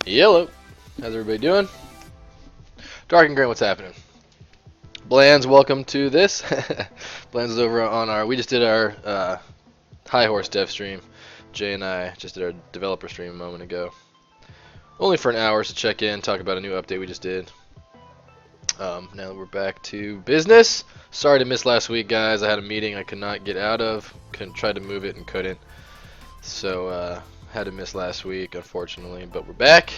Hello, how's everybody doing? Dark and Gray, what's happening? Bland's, welcome to this. Bland's is over on our, we just did our High Horse dev stream. Jay and I just did our developer stream a moment ago. Only for an hour to check in, talk about a new update we just did. Now that we're back to business. Sorry to miss last week, guys. I had a meeting I could not get out of. Tried to move it and couldn't. So, had to miss last week, unfortunately. But we're back.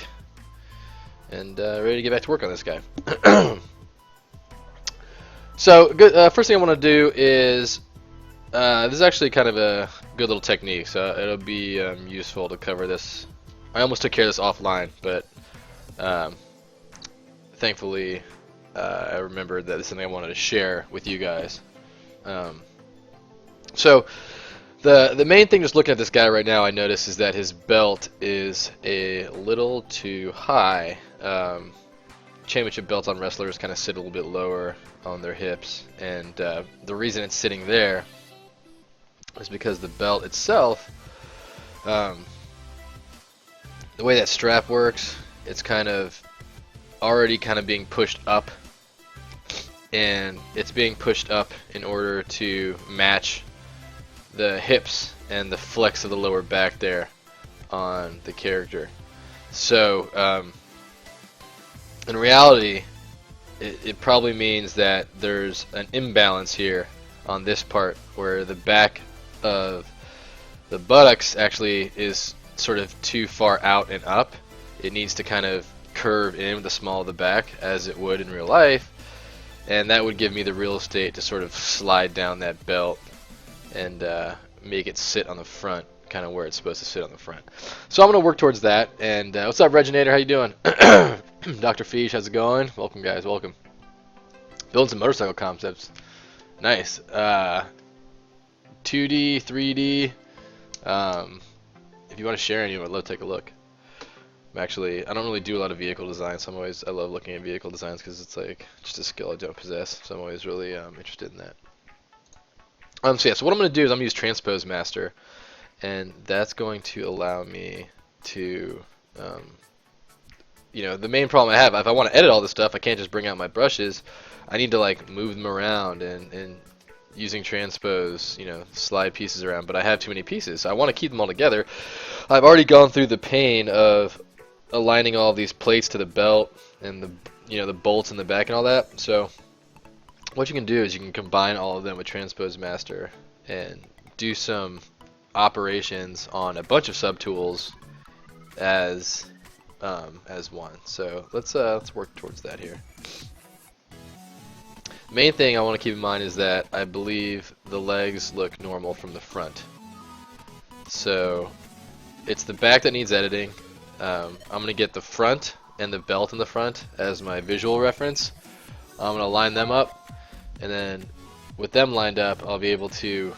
And ready to get back to work on this guy. So, good. First thing I want to do is, this is actually kind of a good little technique, so it'll be useful to cover this. I almost took care of this offline, but thankfully I remembered that this is something I wanted to share with you guys. So, the main thing just looking at this guy right now, I notice is that his belt is a little too high. Championship belts on wrestlers kind of sit a little bit lower on their hips, and the reason it's sitting there is because the belt itself, the way that strap works, it's kind of already kind of being pushed up, and it's being pushed up in order to match the hips and the flex of the lower back there on the character. So in reality, it probably means that there's an imbalance here on this part, where the back of the buttocks actually is sort of too far out and up. It needs to kind of curve in with the small of the back as it would in real life, and that would give me the real estate to sort of slide down that belt and make it sit on the front, kind of where it's supposed to sit on the front. So I'm going to work towards that. And what's up, Reginator? How you doing? Dr. Fish, how's it going? Welcome, guys. Welcome. Building some motorcycle concepts. Nice. 2D, 3D. If you want to share any, I'd love to take a look. I don't really do a lot of vehicle design, so I love looking at vehicle designs because it's like just a skill I don't possess. So I'm always really interested in that. So yeah, so what I'm going to do is I'm going to use Transpose Master, and that's going to allow me to, the main problem I have, if I want to edit all this stuff, I can't just bring out my brushes. I need to like move them around and using Transpose, slide pieces around, but I have too many pieces, so I want to keep them all together. I've already gone through the pain of aligning all these plates to the belt and the bolts in the back and all that. So what you can do is you can combine all of them with Transpose Master and do some operations on a bunch of subtools as one. So let's work towards that here. Main thing I want to keep in mind is that I believe the legs look normal from the front. So it's the back that needs editing. I'm going to get the front and the belt in the front as my visual reference. I'm going to line them up, and then with them lined up, I'll be able to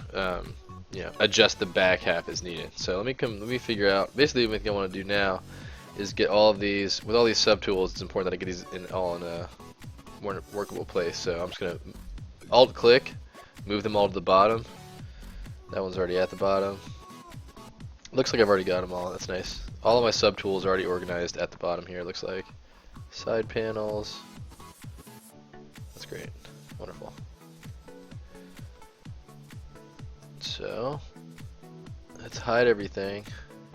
adjust the back half as needed. So let me figure out. Basically, what I want to do now is get all of these with all these subtools. It's important that I get these all in a more workable place. So I'm just gonna Alt click, move them all to the bottom. That one's already at the bottom. Looks like I've already got them all. That's nice. All of my subtools are already organized at the bottom here. It looks like side panels. That's great. Wonderful. So let's hide everything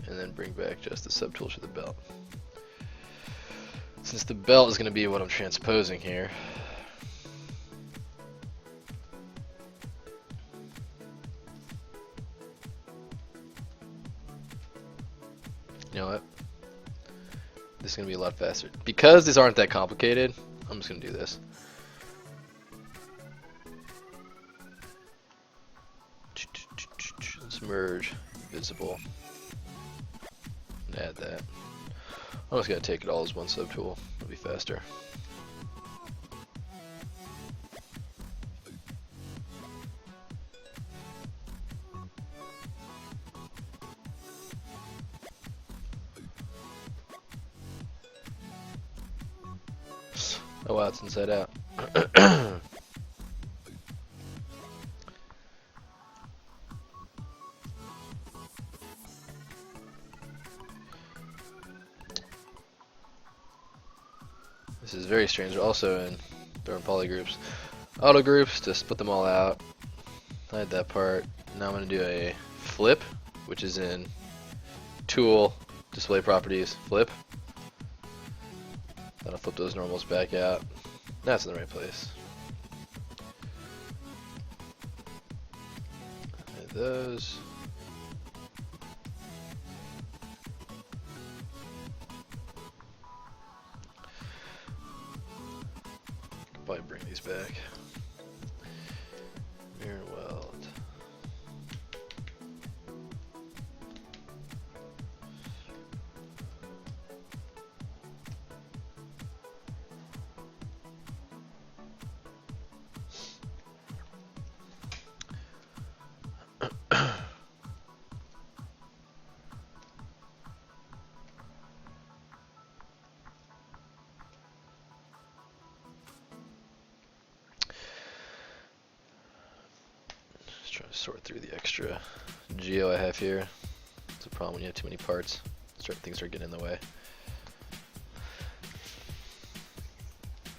and then bring back just the subtools for the belt. Since the belt is going to be what I'm transposing here, you know what? This is going to be a lot faster. Because these aren't that complicated, I'm just going to do this. Let's merge visible and add that. I'm just going to take it all as one subtool. It'll be faster. Oh wow, it's inside out. is very strange. They're also in poly groups. Auto groups to split them all out. Hide that part. Now I'm going to do a flip, which is in Tool, Display Properties, Flip. Then I'll flip those normals back out. That's in the right place. Hide those. Probably bring these back. Mirror weld. Trying to sort through the extra geo I have here. It's a problem when you have too many parts. Things start getting in the way.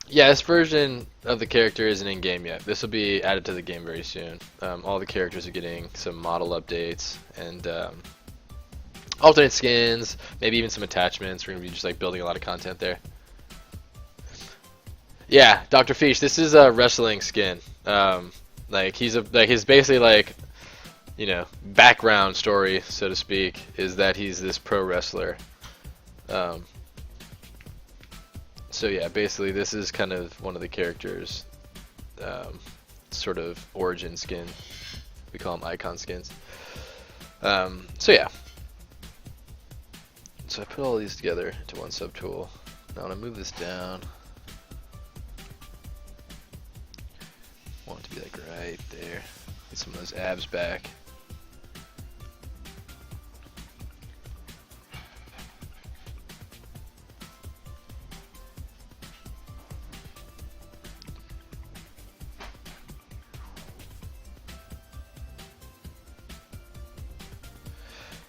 Yeah, this version of the character isn't in game yet. This will be added to the game very soon. All the characters are getting some model updates and alternate skins, maybe even some attachments. We're gonna be just like building a lot of content there. Yeah, Dr. Fish, this is a wrestling skin. Like his basically like, you know, background story, so to speak, is that he's this pro wrestler. So yeah, basically this is kind of one of the characters' sort of origin skin. We call them icon skins. So yeah. So I put all these together into one subtool. Now I'm gonna move this down. Want it to be like right there. Get some of those abs back.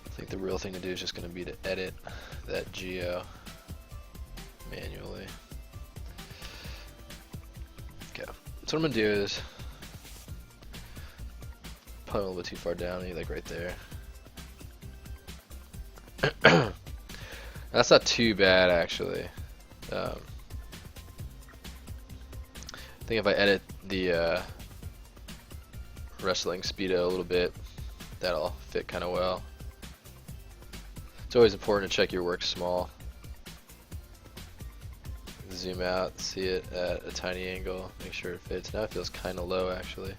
I think the real thing to do is just going to be to edit that geo manually. Okay. So what I'm going to do is probably a little bit too far down, maybe like right there. That's not too bad actually. I think if I edit the wrestling speedo a little bit, that'll fit kind of well. It's always important to check your work small. Zoom out, see it at a tiny angle, make sure it fits. Now it feels kind of low actually.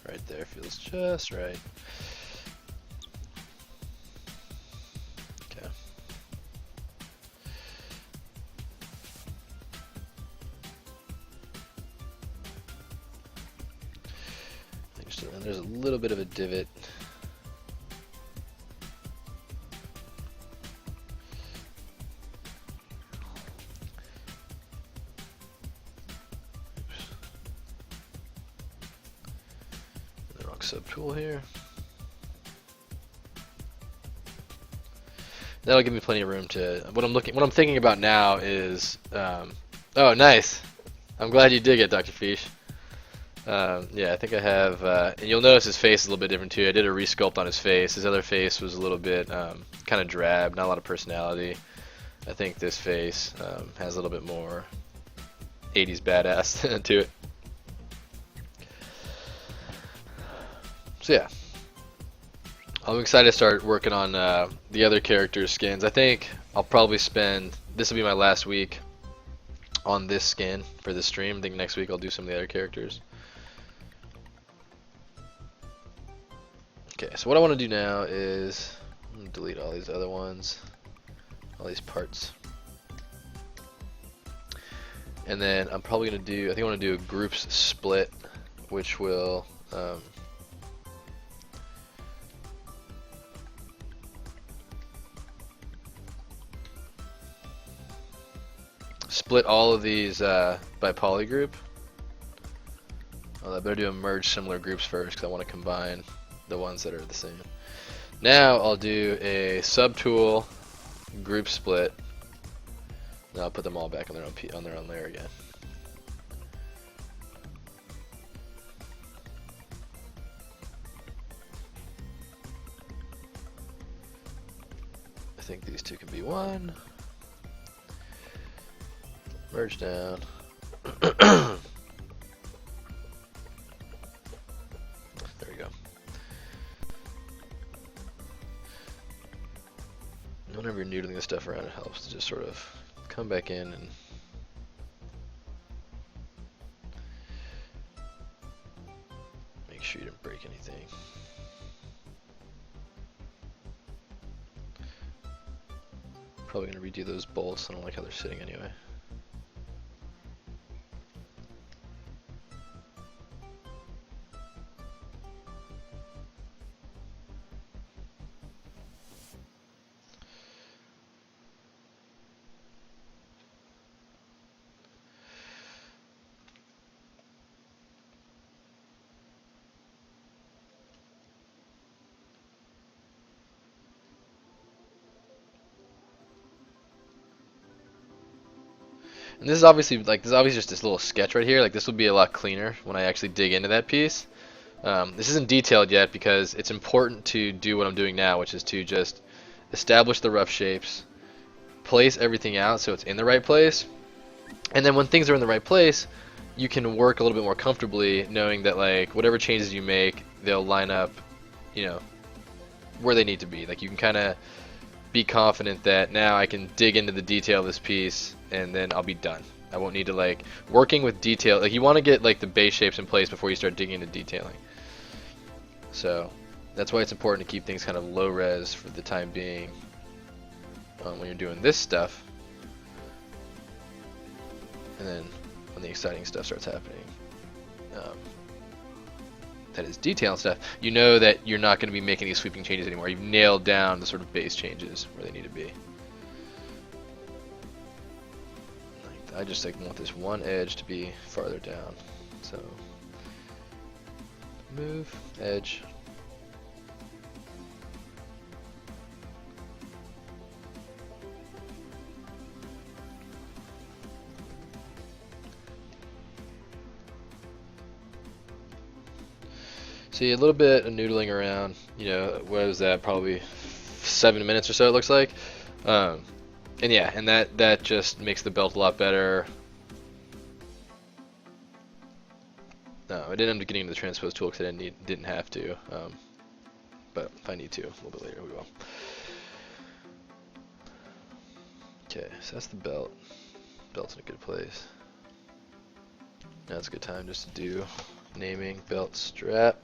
Right there feels just right. Okay. And there's a little bit of a divot. Subtool here. That'll give me plenty of room to. What I'm thinking about now is. Oh, nice. I'm glad you dig it, Dr. Fish. Yeah, I think I have. And you'll notice his face is a little bit different too. I did a resculpt on his face. His other face was a little bit kind of drab, not a lot of personality. I think this face has a little bit more 80s badass to it. So yeah, I'm excited to start working on the other characters' skins. I think I'll probably spend, this will be my last week on this skin for this stream. I think next week I'll do some of the other characters. Okay, so what I want to do now is I'm gonna delete all these other ones, all these parts. And then I'm probably going to do, I think I want to do a groups split, which will split all of these by poly group. Well, I better do a merge similar groups first because I want to combine the ones that are the same. Now I'll do a subtool group split. Now I'll put them all back on their own layer again. I think these two can be one. Merge down. There we go. Whenever you're noodling this stuff around, it helps to just sort of come back in and make sure you don't break anything. Probably going to redo those bolts. I don't like how they're sitting anyway. And this is obviously just this little sketch right here. Like this will be a lot cleaner when I actually dig into that piece. This isn't detailed yet because it's important to do what I'm doing now, which is to just establish the rough shapes, place everything out so it's in the right place, and then when things are in the right place, you can work a little bit more comfortably knowing that like whatever changes you make, they'll line up, you know, where they need to be. Like you can kind of be confident that now I can dig into the detail of this piece and then I'll be done. I won't need to like working with detail. Like you want to get like the base shapes in place before you start digging into detailing. So that's why it's important to keep things kind of low res for the time being when you're doing this stuff. And then when the exciting stuff starts happening, that is detail and stuff, you know that you're not going to be making these sweeping changes anymore. You've nailed down the sort of base changes where they need to be. I just like want this one edge to be farther down. So move edge. See, a little bit of noodling around, you know, what was that, probably 7 minutes or so it looks like. And yeah, and that just makes the belt a lot better. No, I didn't end up getting into the transpose tool because I didn't have to. But if I need to, a little bit later we will. Okay, so that's the belt. Belt's in a good place. Now it's a good time just to do naming belt strap.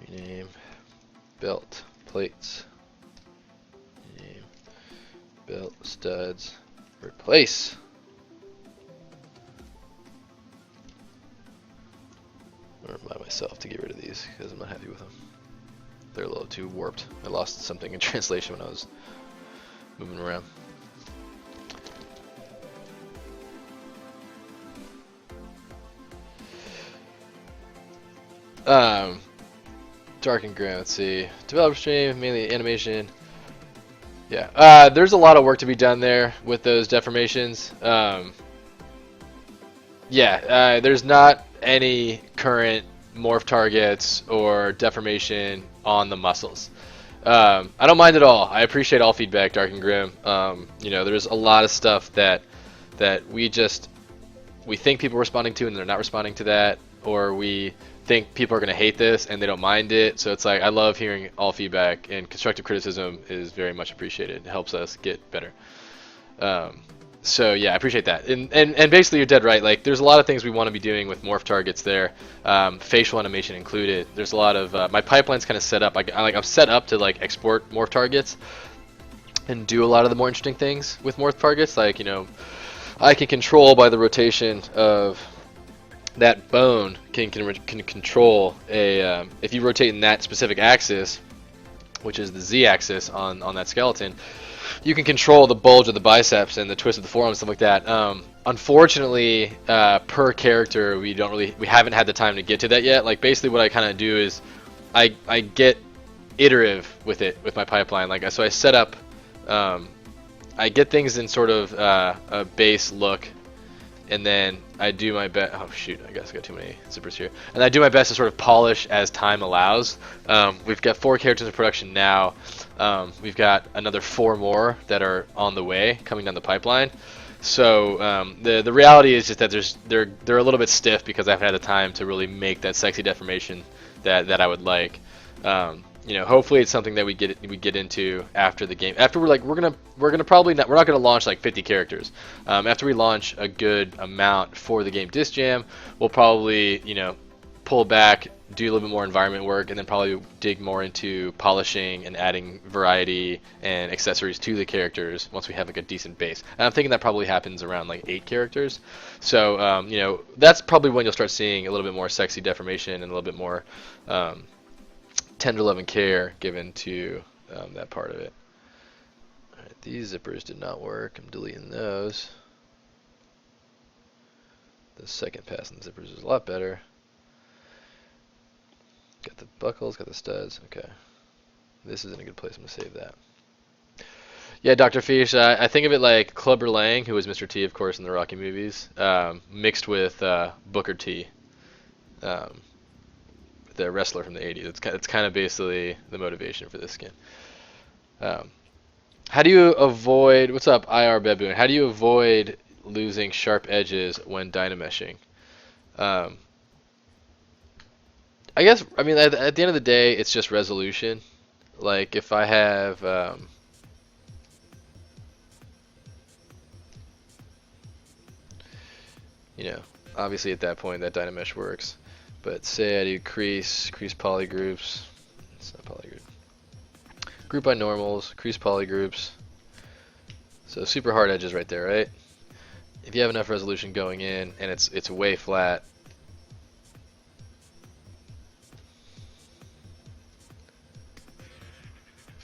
Rename belt plates. Rename belt studs. Replace. I'm gonna remind myself to get rid of these because I'm not happy with them. They're a little too warped. I lost something in translation when I was moving around. Dark and grim, let's see. Developer stream, mainly animation. Yeah, there's a lot of work to be done there with those deformations. Yeah, there's not any current morph targets or deformation on the muscles. I don't mind at all. I appreciate all feedback, Dark and Grim. You know, there's a lot of stuff that we think people are responding to and they're not responding to that, or we think people are going to hate this and they don't mind it. So it's like, I love hearing all feedback, and constructive criticism is very much appreciated. It helps us get better. So yeah, I appreciate that. And basically you're dead right. Like there's a lot of things we want to be doing with morph targets there, facial animation included. There's a lot of my pipeline's kind of set up. I'm set up to like export morph targets and do a lot of the more interesting things with morph targets. Like, you know, I can control by the rotation of that bone can control a if you rotate in that specific axis, which is the Z axis on that skeleton, you can control the bulge of the biceps and the twist of the forearm and stuff like that. Unfortunately, per character, we haven't had the time to get to that yet. Like basically, what I kind of do is, I get iterative with it with my pipeline. Like so, I set up, I get things in sort of a base look, and then I do my best. Oh shoot, I guess I got too many zippers here. And I do my best to sort of polish as time allows. We've got 4 characters in production now. We've got another 4 more that are on the way, coming down the pipeline. So the reality is just that they're a little bit stiff because I haven't had the time to really make that sexy deformation that I would like. You know, hopefully it's something that we get into after the game. After we're gonna probably not, we're not gonna launch like 50 characters. After we launch a good amount for the game Disc Jam, we'll probably, you know, pull back, do a little bit more environment work, and then probably dig more into polishing and adding variety and accessories to the characters once we have like a decent base. And I'm thinking that probably happens around like 8 characters. So you know, that's probably when you'll start seeing a little bit more sexy deformation and a little bit more tender love and care given to that part of it. Alright, these zippers did not work. I'm deleting those. The second pass on the zippers is a lot better. Got the buckles, got the studs. Okay. This is in a good place. I'm going to save that. Yeah, Dr. Fish, I think of it like Clubber Lang, who was Mr. T, of course, in the Rocky movies, mixed with Booker T. The wrestler from the 80s. It's kind of basically the motivation for this skin. How do you avoid, what's up IR Baboon, how do you avoid losing sharp edges when DynaMeshing? I guess, I mean, at the end of the day, it's just resolution. Like if I have you know, obviously at that point that DynaMesh works. But say I do crease poly groups. It's not poly group. Group by normals, crease poly groups. So super hard edges right there, right? If you have enough resolution going in and it's way flat.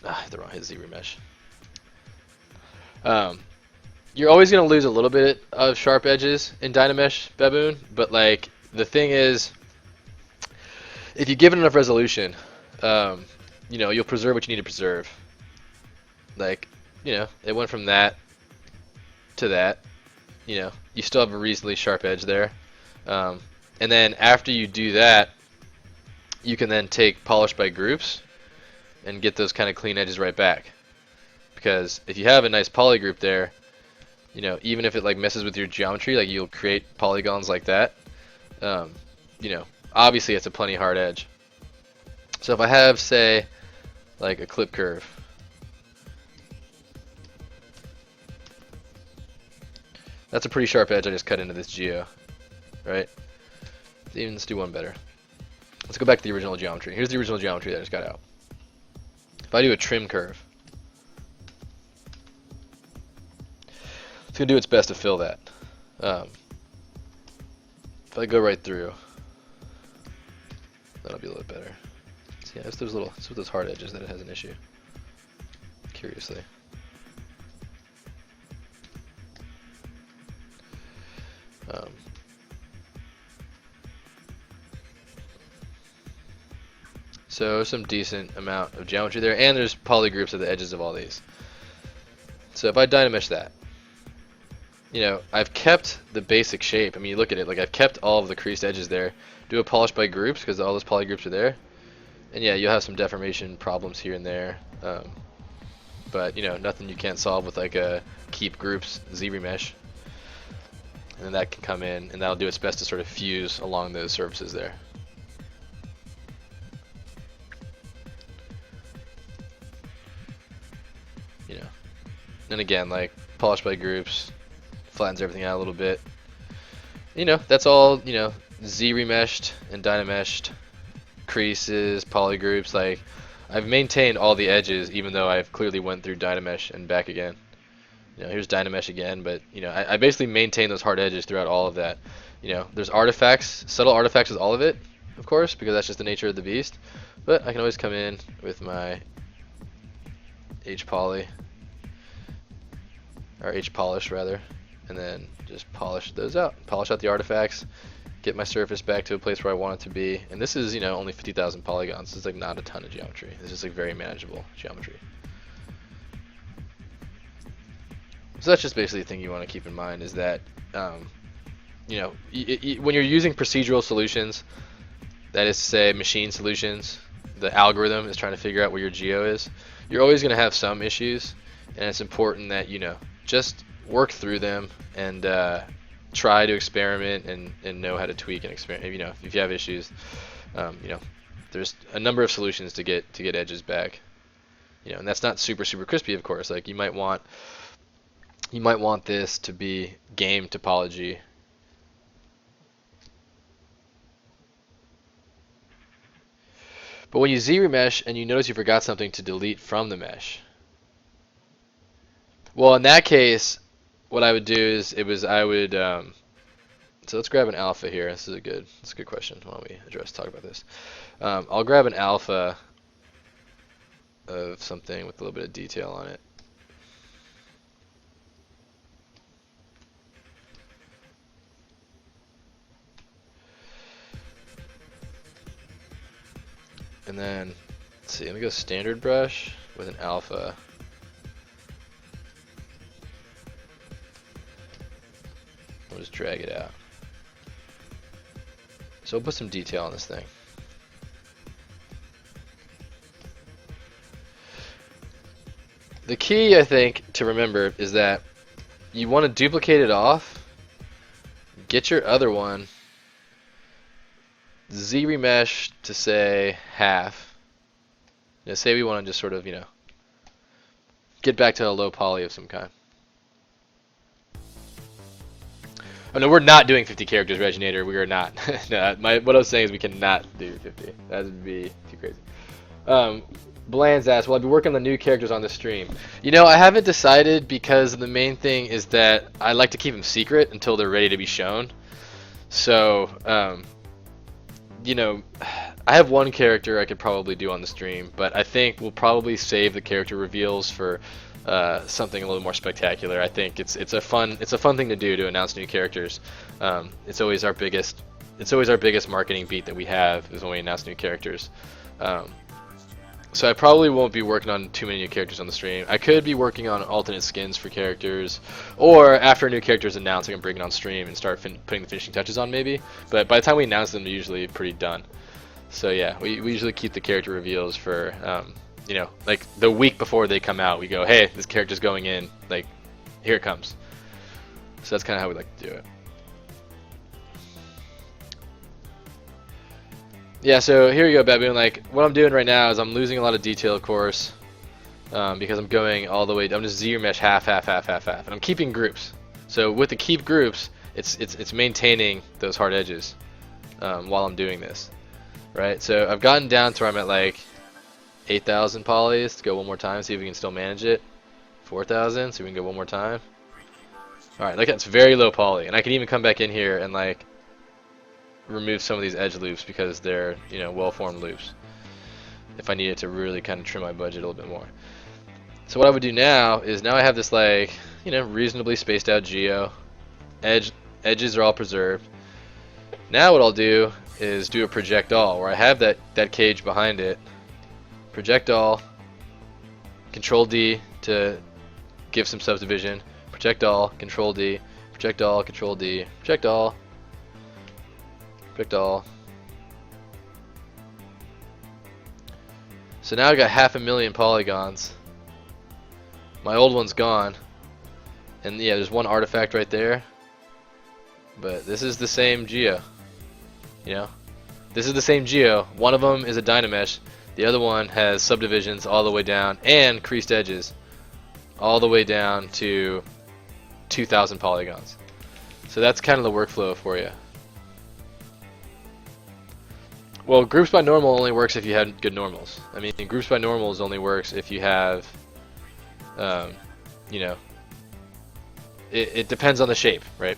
I hit the wrong ZRemesh. You're always gonna lose a little bit of sharp edges in DynaMesh, Baboon, but like the thing is, if you give it enough resolution, you know, you'll preserve what you need to preserve. Like, you know, it went from that to that. You know, you still have a reasonably sharp edge there. And then after you do that, you can then take polish by groups and get those kind of clean edges right back. Because if you have a nice poly group there, you know, even if it like messes with your geometry, like you'll create polygons like that. You know, obviously it's a plenty hard edge. So if I have, say, like a clip curve, that's a pretty sharp edge I just cut into this geo, right? Let's do one better. Let's go back to the original geometry. Here's the original geometry that I just got out. If I do a trim curve, it's going to do its best to fill that. If I go right through, that'll be a little bit better. So yeah, it's with those hard edges that it has an issue. Curiously. So some decent amount of geometry there, and there's poly groups at the edges of all these. So if I DynaMesh that, you know, I've kept the basic shape. I mean, you look at it, like I've kept all of the creased edges there. Do a polish by groups because all those poly groups are there, and yeah, you'll have some deformation problems here and there, but you know, nothing you can't solve with like a keep groups ZRemesh, and that can come in, and that'll do its best to sort of fuse along those surfaces there. You know, and again, like polish by groups, flattens everything out a little bit. You know, that's all, you know, ZRemeshed and DynaMeshed creases, poly groups. Like, I've maintained all the edges, even though I've clearly went through DynaMesh and back again. You know, here's DynaMesh again, but you know, I basically maintain those hard edges throughout all of that. You know, there's artifacts, subtle artifacts with all of it, of course, because that's just the nature of the beast. But I can always come in with my H poly or hpolish rather, and then just polish those out, polish out the artifacts, get my surface back to a place where I want it to be. And this is, you know, only 50,000 polygons. It's like not a ton of geometry. It's just like very manageable geometry. So that's just basically the thing you want to keep in mind, is that you know, when you're using procedural solutions, that is to say machine solutions, the algorithm is trying to figure out where your geo is, you're always going to have some issues, and it's important that, you know, just work through them and try to experiment and know how to tweak and experiment. You know, if you have issues, you know, there's a number of solutions to get edges back. You know, and that's not super crispy, of course. Like you might want this to be game topology. But when you ZRemesh and you notice you forgot something to delete from the mesh, well, in that case, what I would do is I would so let's grab an alpha here. This is a good question. Why don't we talk about this? I'll grab an alpha of something with a little bit of detail on it. And then, let's see, let me go standard brush with an alpha. We'll just drag it out. So we'll put some detail on this thing. The key, I think, to remember is that you want to duplicate it off, get your other one, ZRemesh to say half. You know, say we want to just sort of, you know, get back to a low poly of some kind. Oh no, we're not doing 50 characters, Reginator. We are not. No, what I was saying is we cannot do 50. That would be too crazy. Bland's asked, will I be working on the new characters on the stream? You know, I haven't decided, because the main thing is that I like to keep them secret until they're ready to be shown. So, you know, I have one character I could probably do on the stream, but I think we'll probably save the character reveals for something a little more spectacular. I think it's a fun thing to do, to announce new characters. It's always our biggest marketing beat that we have, is when we announce new characters. So I probably won't be working on too many new characters on the stream. I could be working on alternate skins for characters, or after a new character is announced, I can bring it on stream and start putting the finishing touches on maybe. But by the time we announce them, they're usually pretty done. So yeah, we usually keep the character reveals for, you know, like the week before they come out. We go, hey, this character's going in, like, here it comes. So that's kind of how we like to do it. Yeah, so here you go, Baboon. Like, what I'm doing right now is I'm losing a lot of detail, of course, because I'm going all the way. I'm just ZRemesh half, and I'm keeping groups. So with the keep groups, it's maintaining those hard edges while I'm doing this, right? So I've gotten down to where I'm at like 8,000 polys. Let's go one more time, see if we can still manage it. 4,000, so we can go one more time. All right, like that's very low poly, and I can even come back in here and like remove some of these edge loops because they're, you know, well-formed loops, if I needed to really kind of trim my budget a little bit more. So what I would do now is, now I have this, like, you know, reasonably spaced out geo. Edges are all preserved. Now what I'll do is do a project all, where I have that cage behind it. Project all, Control D to give some subdivision. Project all, Control D, project all, Control D, project all. All. So now I got 500,000 polygons. My old one's gone, and yeah, there's one artifact right there, but this is the same geo. You know, this is the same geo. One of them is a DynaMesh, the other one has subdivisions all the way down and creased edges all the way down to 2,000 polygons. So that's kind of the workflow for you. Well, groups by normal only works if you have good normals. I mean, groups by normals only works if you have, you know, it depends on the shape, right?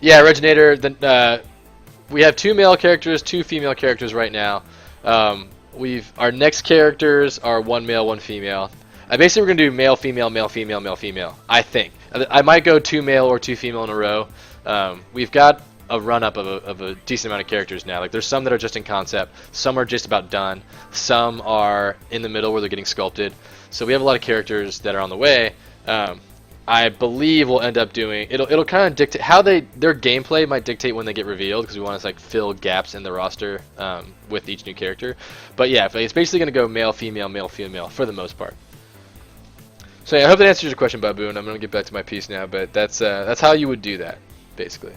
Yeah, Reginator, we have 2 male characters, 2 female characters right now. Our next characters are 1 male, 1 female. Basically we're gonna do male, female, male, female, male, female. I think I might go 2 male or 2 female in a row. We've got a run up of a decent amount of characters now. Like there's some that are just in concept, some are just about done, some are in the middle where they're getting sculpted. So we have a lot of characters that are on the way. I believe we'll end up doing it'll kind of dictate how their gameplay might dictate when they get revealed, because we want to like fill gaps in the roster with each new character. But yeah, it's basically going to go male, female for the most part. So yeah, I hope that answers your question, Baboon. I'm going to get back to my piece now, but that's how you would do that, basically.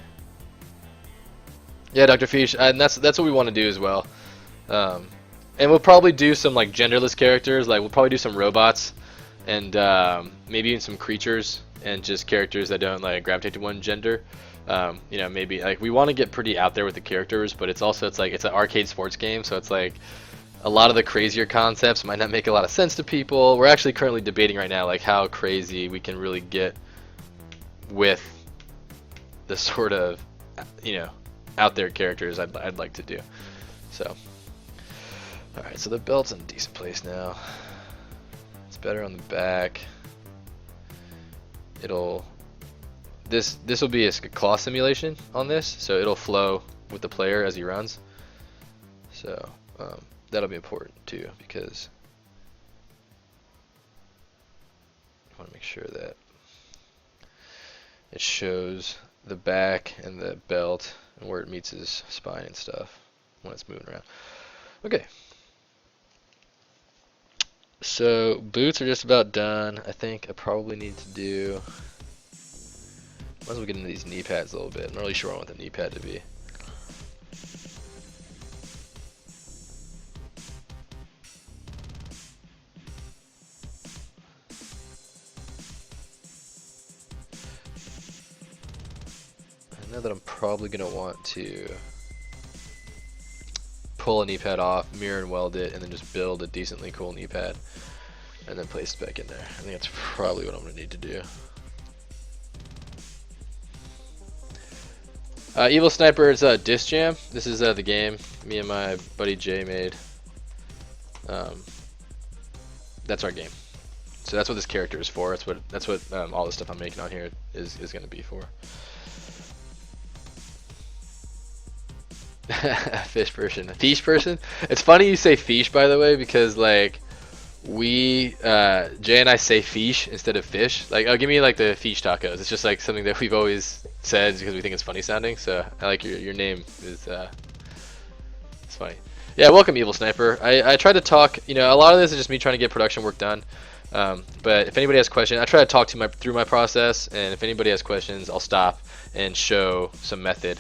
Yeah, Dr. Fish, and that's what we want to do as well. And we'll probably do some like genderless characters. Like we'll probably do some robots, and maybe even some creatures, and just characters that don't like gravitate to one gender. You know, maybe like we want to get pretty out there with the characters, but it's like it's an arcade sports game, so it's like a lot of the crazier concepts might not make a lot of sense to people. We're actually currently debating right now like how crazy we can really get with the sort of, you know, out there characters I'd like to do. So alright, so the belt's in a decent place now. It's better on the back. This will be a claw simulation on this, so it'll flow with the player as he runs. So that'll be important too, because I want to make sure that it shows the back and the belt and where it meets his spine and stuff when it's moving around. Okay. So boots are just about done. I think I probably need to do, might as well get into these knee pads a little bit. I'm not really sure what I want the knee pad to be. I know that I'm probably going to want to pull a knee pad off, mirror and weld it, and then just build a decently cool knee pad and then place it back in there. I think that's probably what I'm going to need to do. Evil Sniper is Disc Jam. This is the game me and my buddy Jay made. That's our game. So that's what this character is for. That's what all the stuff I'm making on here is going to be for. Fish person. Fish person? It's funny you say fish, by the way, because like we Jay and I say fish instead of fish. Like, oh, give me like the fish tacos. It's just like something that we've always said because we think it's funny sounding. So I like your name is it's funny. Yeah, welcome Evil Sniper. I try to talk, you know, a lot of this is just me trying to get production work done. But if anybody has questions, I try to talk to through my process, and if anybody has questions, I'll stop and show some method.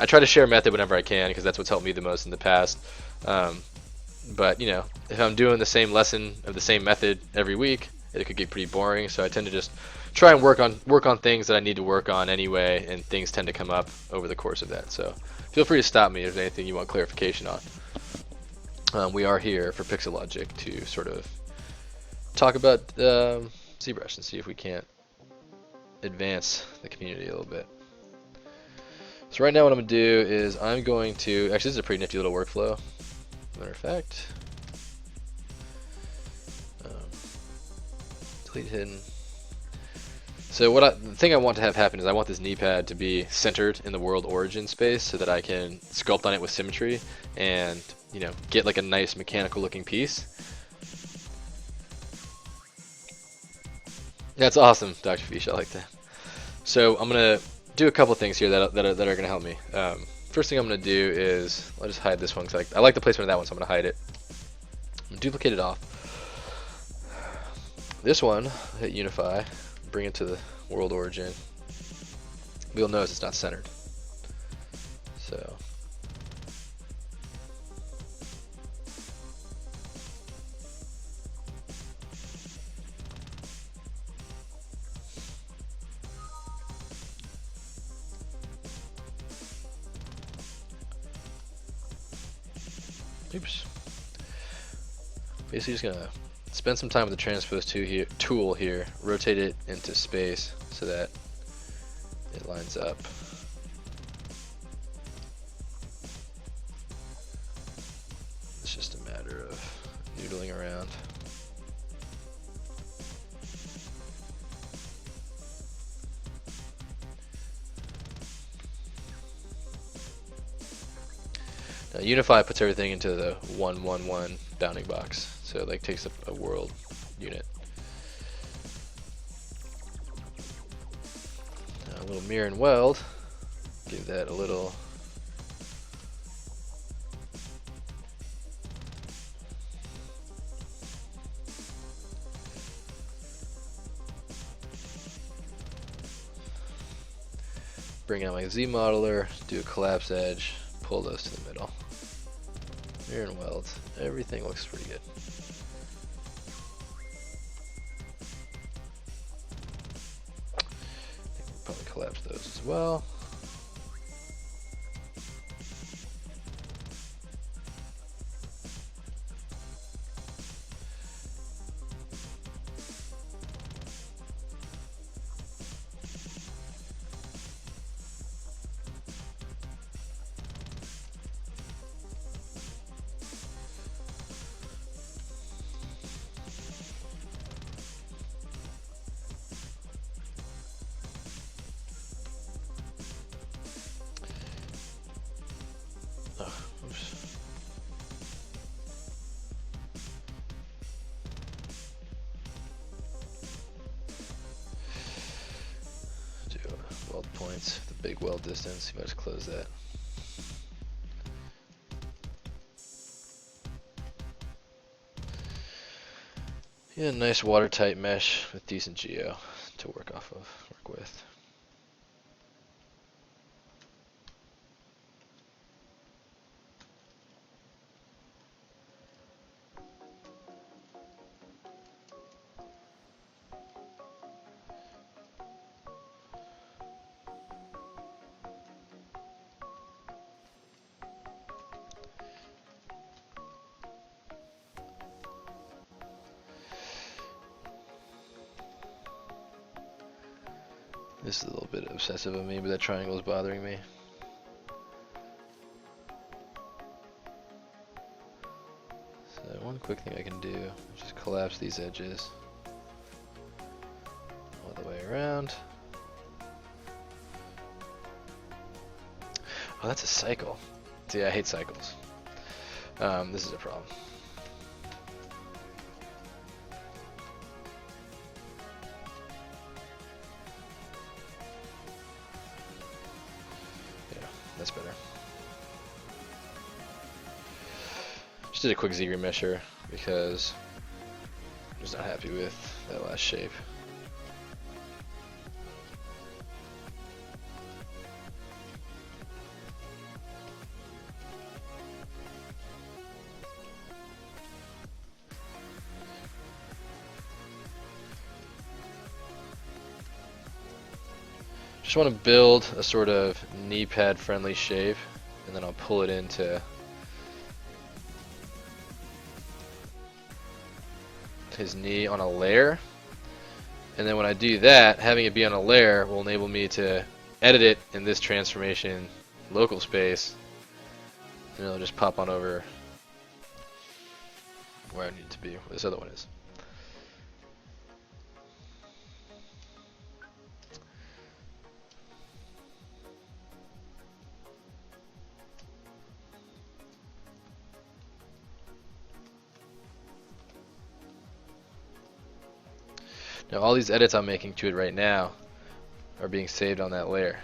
I try to share method whenever I can, because that's what's helped me the most in the past. But you know, if I'm doing the same lesson of the same method every week, it could get pretty boring. So I tend to just try and work on things that I need to work on anyway, and things tend to come up over the course of that. So feel free to stop me if there's anything you want clarification on. We are here for Pixel Logic to sort of talk about ZBrush and see if we can't advance the community a little bit. So right now what I'm going to do is I'm going to, actually this is a pretty nifty little workflow, matter of fact. Delete hidden. So the thing I want to have happen is I want this knee pad to be centered in the world origin space so that I can sculpt on it with symmetry and, you know, get like a nice mechanical looking piece. That's awesome, Dr. Fish, I like that. So I'm going to do a couple things here that are going to help me. First thing I'm going to do is, I'll just hide this one because I like the placement of that one, so I'm going to hide it. I'm going to duplicate it off. This one, hit Unify, bring it to the world origin. You'll notice it's not centered. So oops. Basically just gonna spend some time with the transpose tool here, rotate it into space so that it lines up. It's just a matter of noodling around. Now, Unify puts everything into the 111 bounding box, so it like takes a world unit. Now, a little mirror and weld, give that a little bring out my Z modeler, do a collapse edge, pull those to the middle. Mirror and weld, everything looks pretty good. I think we'll probably collapse those as well. Weld points, the big weld distance, you might just close that. Yeah, nice watertight mesh with decent geo to work with. This is a little bit obsessive of me, but that triangle is bothering me. So one quick thing I can do is just collapse these edges all the way around. Oh, that's a cycle. See, I hate cycles. This is a problem. That's better. Just did a quick ZRemesher because I'm just not happy with that last shape. Just want to build a sort of knee pad friendly shape, and then I'll pull it into his knee on a layer. And then when I do that, having it be on a layer will enable me to edit it in this transformation local space, and it'll just pop on over where I need it to be, where this other one is. Now all these edits I'm making to it right now are being saved on that layer.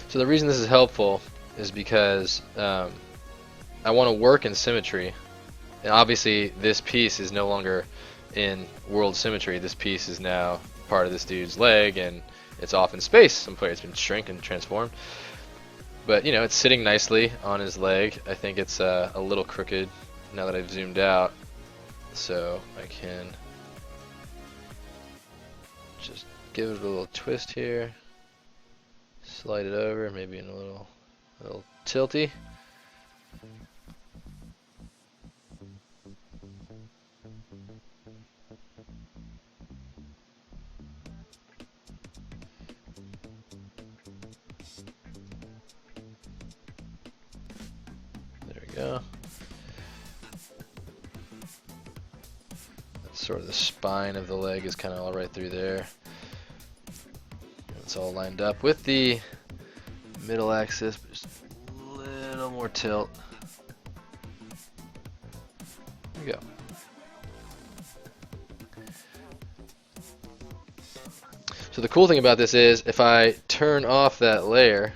So the reason this is helpful is because I want to work in symmetry, and obviously this piece is no longer in world symmetry, this piece is now part of this dude's leg, and it's off in space. Some point it's been shrink and transformed. But you know, it's sitting nicely on his leg. I think it's a little crooked now that I've zoomed out, so I can just give it a little twist here, slide it over, maybe in a little tilty. There we go. That's sort of the spine of the leg is kind of all right through there. It's all lined up with the middle axis, but just a little more tilt. There we go. So the cool thing about this is if I turn off that layer,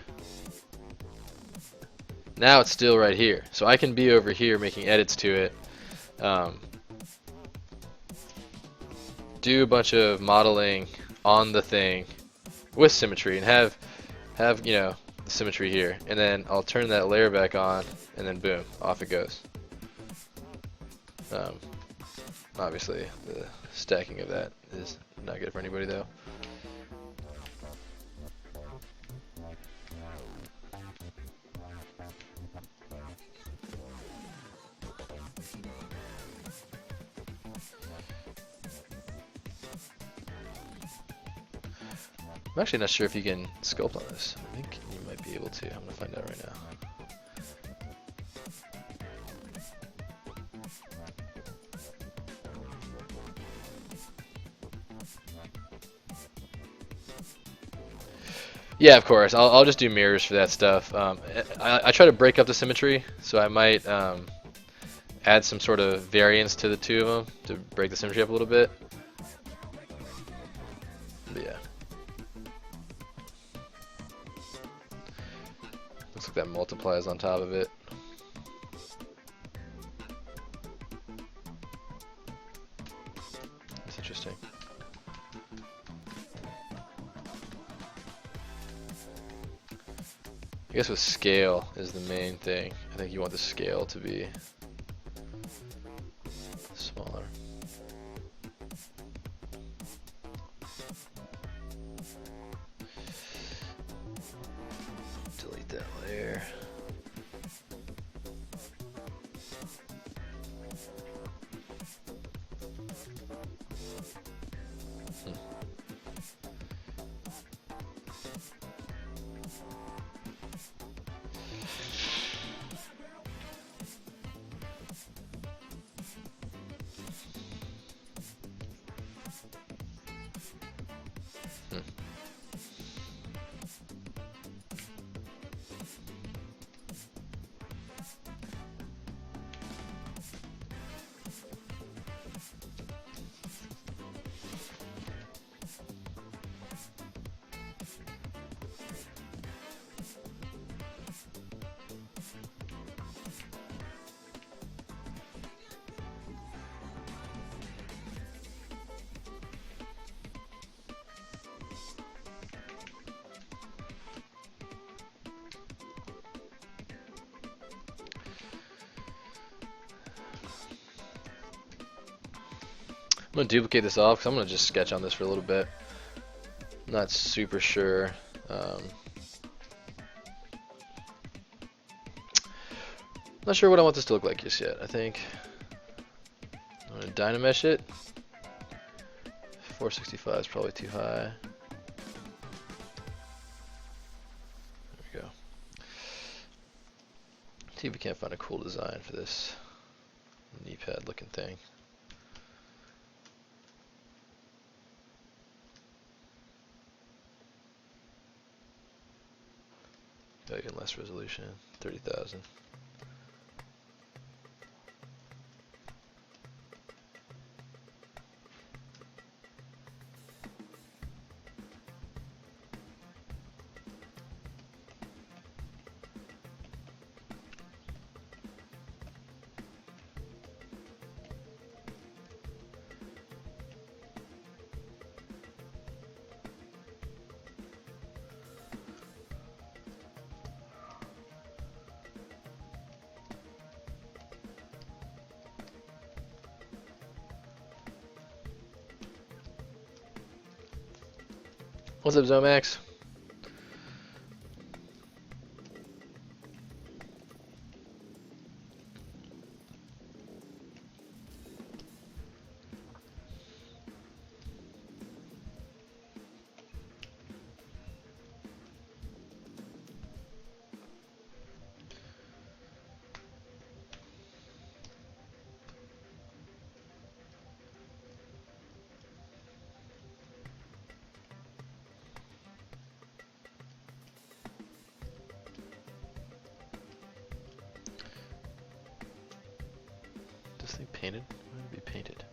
now it's still right here. So I can be over here making edits to it, do a bunch of modeling on the thing with symmetry, and have you know, the symmetry here, and then I'll turn that layer back on, and then boom, off it goes. Obviously the stacking of that is not good for anybody though. I'm actually not sure if you can sculpt on this. I think you might be able to. I'm going to find out right now. Yeah, of course. I'll just do mirrors for that stuff. I try to break up the symmetry, so I might add some sort of variance to the two of them to break the symmetry up a little bit. But yeah. Looks like that multiplies on top of it. That's interesting. I guess with scale is the main thing. I think you want the scale to be smaller. Delete that layer. I'm going to duplicate this off because I'm going to just sketch on this for a little bit. I'm not super sure. Not sure what I want this to look like just yet. I think I'm going to DynaMesh it. 465 is probably too high. There we go. See if we can't find a cool design for this knee pad looking thing. Even less resolution, 30,000. What's up, Zomax? This thing painted? Why would it be painted?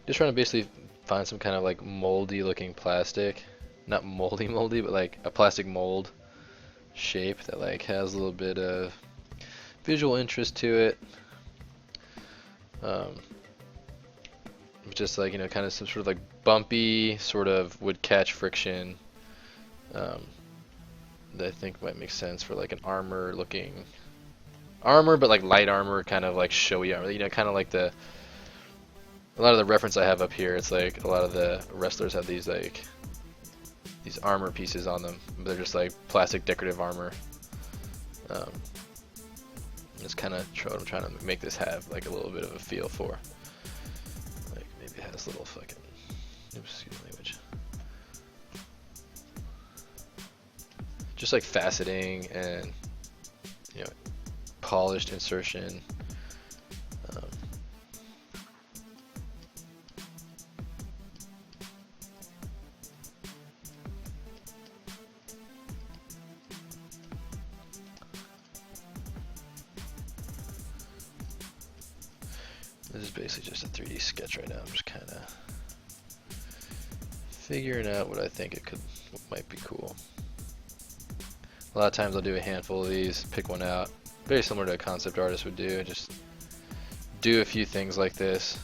Just trying to basically find some kind of like moldy looking plastic. Not moldy but like a plastic mold shape that like has a little bit of visual interest to it. Just like, you know, kind of some sort of like bumpy sort of would catch friction that I think might make sense for like an armor looking armor, but like light armor, kind of like showy armor, you know, kind of like a lot of the reference I have up here. It's like a lot of the wrestlers have these like these armor pieces on them. They're just like plastic decorative armor. That's kind of what I'm trying to make this have like a little bit of a feel for. Like maybe it has little fucking, oops, excuse the language. Just like faceting and, you know, polished insertion. This is basically just a 3D sketch right now. I'm just kind of figuring out what I think what might be cool. A lot of times I'll do a handful of these, pick one out, very similar to a concept artist would do, and just do a few things like this.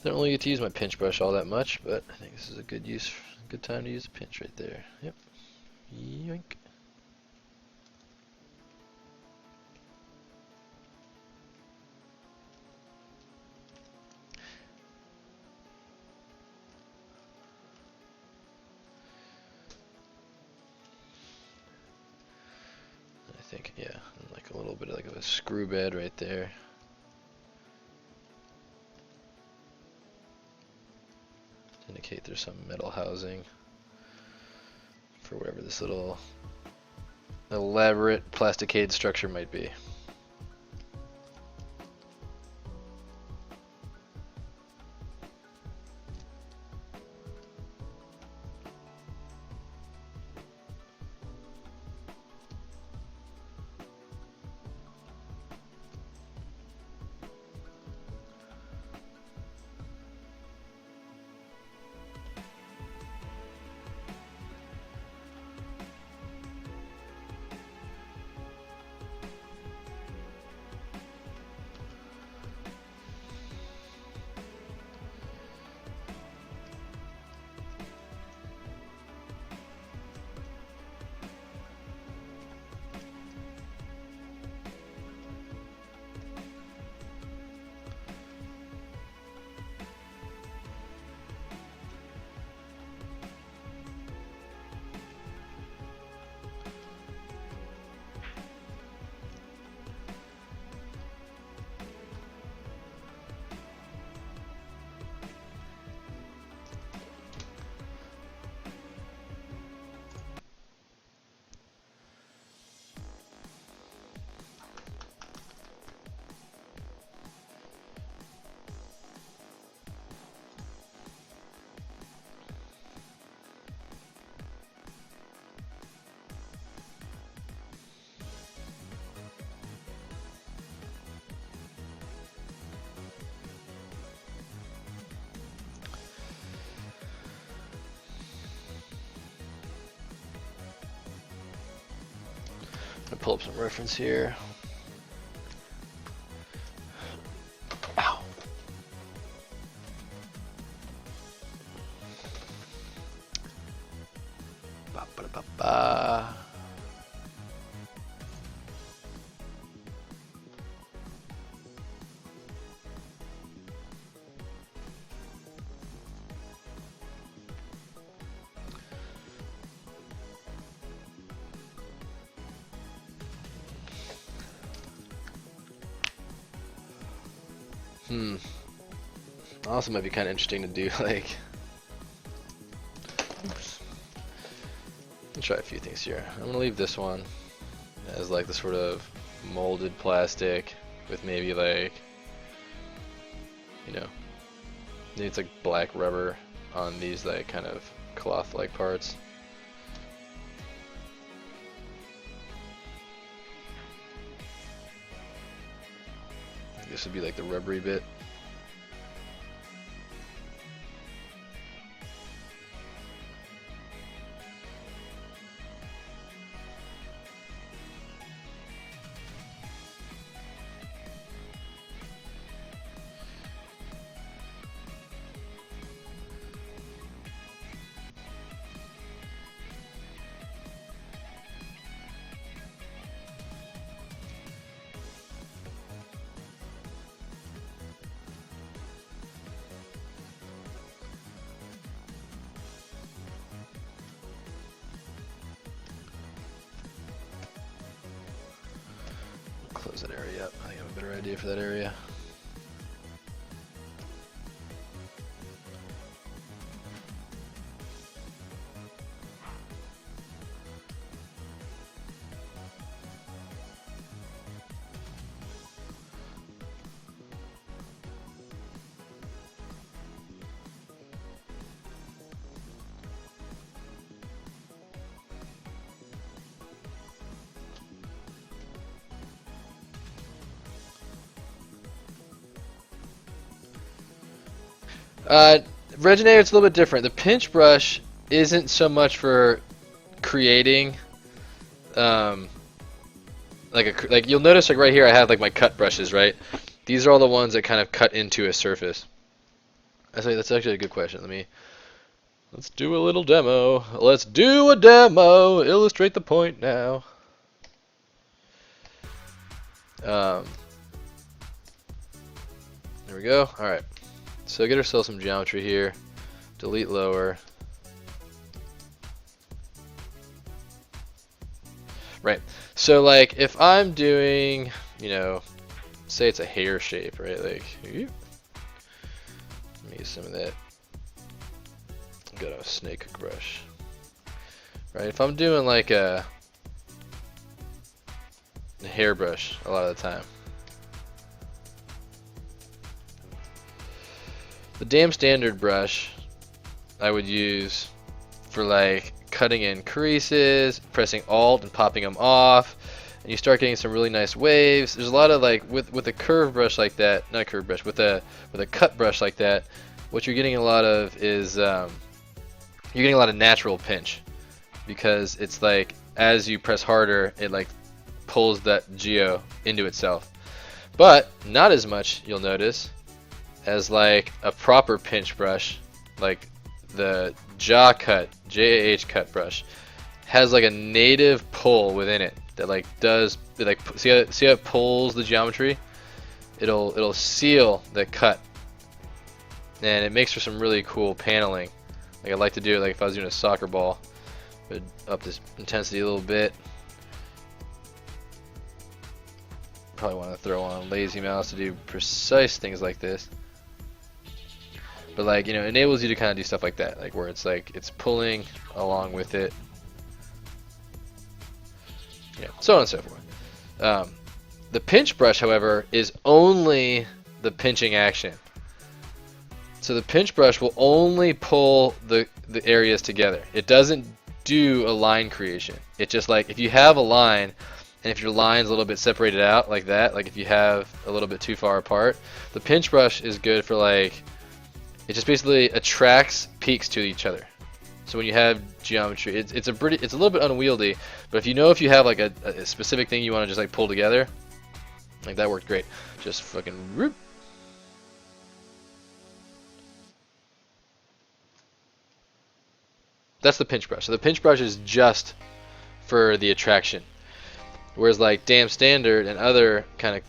I don't really get to use my pinch brush all that much, but I think this is a good time to use a pinch right there. Yep. Yoink. I think, yeah, like a little bit of like a screw bed right there. Indicate there's some metal housing for whatever this little elaborate plasticated structure might be. I'll pull up some reference here. Ow. Ba, ba, ba, ba. Also might be kind of interesting to do, like, oops. Let's try a few things here. I'm gonna leave this one as like the sort of molded plastic with maybe like, you know, maybe it's like black rubber on these like kind of cloth-like parts. This would be like the rubbery bit. Close that area up. I think I have a better idea for that area. Reginator, it's a little bit different. The pinch brush isn't so much for creating, like you'll notice like right here I have like my cut brushes, right? These are all the ones that kind of cut into a surface. That's actually a good question. Let's do a little demo. Let's do a demo. Illustrate the point now. There we go. All right. So get ourselves some geometry here. Delete lower. Right. So like if I'm doing, you know, say it's a hair shape, right? Like, let me use some of that. Got a snake brush. Right. If I'm doing like a hairbrush a lot of the time. The damn standard brush I would use for like cutting in creases, pressing Alt and popping them off, and you start getting some really nice waves. There's a lot of like with a curved brush like that, not a curved brush, with a cut brush like that, what you're getting a lot of is you're getting a lot of natural pinch, because it's like as you press harder, it like pulls that geo into itself. But not as much, you'll notice, as like a proper pinch brush, like the JAH cut brush, has like a native pull within it that like does it, like see how it pulls the geometry? It'll seal the cut, and it makes for some really cool paneling. Like I'd like to do it like if I was doing a soccer ball, but up this intensity a little bit. Probably want to throw on lazy mouse to do precise things like this. But like, you know, it enables you to kind of do stuff like that, like where it's like it's pulling along with it, yeah, so on and so forth. The pinch brush, however, is only the pinching action. So the pinch brush will only pull the areas together. It doesn't do a line creation. It's just like if you have a line, and if your line's a little bit separated out like that, like if you have a little bit too far apart, the pinch brush is good for like, it just basically attracts peaks to each other. So when you have geometry, it's a little bit unwieldy, but if you have like a specific thing you want to just like pull together, like that worked great. Just fucking whoop. That's the pinch brush. So the pinch brush is just for the attraction, whereas like Damn Standard and other kind of